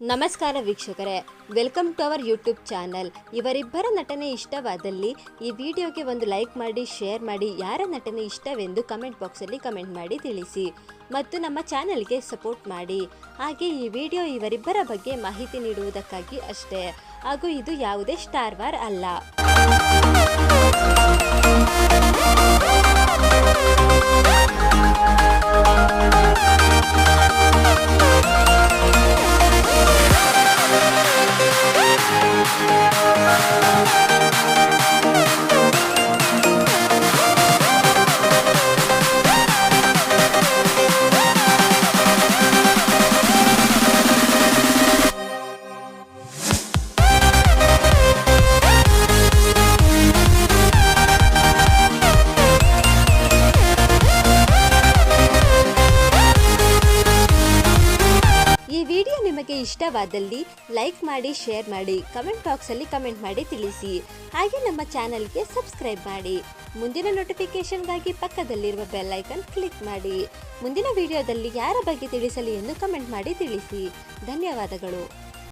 ನಮಸ್ಕಾರ ವೀಕ್ಷಕರೇ, welcome to our YouTube channel. ಇವರಿಬ್ಬರ ನಟನೆ ಇಷ್ಟವಾದಲ್ಲಿ ಈ ವಿಡಿಯೋಗೆ ಒಂದು ಲೈಕ್ ಮಾಡಿ, ಶೇರ್ ಮಾಡಿ. ಯಾರ ನಟನೆ ಇಷ್ಟವೆಂದು ಕಮೆಂಟ್ ಬಾಕ್ಸಲ್ಲಿ ಕಮೆಂಟ್ ಮಾಡಿ ತಿಳಿಸಿ ಮತ್ತು ನಮ್ಮ ಚಾನಲ್ಗೆ ಸಪೋರ್ಟ್ ಮಾಡಿ. ಹಾಗೆ ಈ ವಿಡಿಯೋ ಇವರಿಬ್ಬರ ಬಗ್ಗೆ ಮಾಹಿತಿ ನೀಡುವುದಕ್ಕಾಗಿ ಅಷ್ಟೇ, ಹಾಗೂ ಇದು ಯಾವುದೇ ಸ್ಟಾರ್ ವಾರ್ ಅಲ್ಲ. ನಿಮಗೆ ಇಷ್ಟವಾದಲ್ಲಿ ಲೈಕ್ ಮಾಡಿ, ಶೇರ್ ಮಾಡಿ, ಕಮೆಂಟ್ ಬಾಕ್ಸಲ್ಲಿ ಕಮೆಂಟ್ ಮಾಡಿ ತಿಳಿಸಿ. ಹಾಗೆ ನಮ್ಮ ಚಾನಲ್ಗೆ ಸಬ್ಸ್ಕ್ರೈಬ್ ಮಾಡಿ. ಮುಂದಿನ ನೋಟಿಫಿಕೇಶನ್ಗಾಗಿ ಪಕ್ಕದಲ್ಲಿರುವ ಬೆಲ್ ಐಕಾನ್ ಕ್ಲಿಕ್ ಮಾಡಿ. ಮುಂದಿನ ವಿಡಿಯೋದಲ್ಲಿ ಯಾರ ಬಗ್ಗೆ ತಿಳಿಸಲಿ ಎಂದು ಕಮೆಂಟ್ ಮಾಡಿ ತಿಳಿಸಿ. ಧನ್ಯವಾದಗಳು.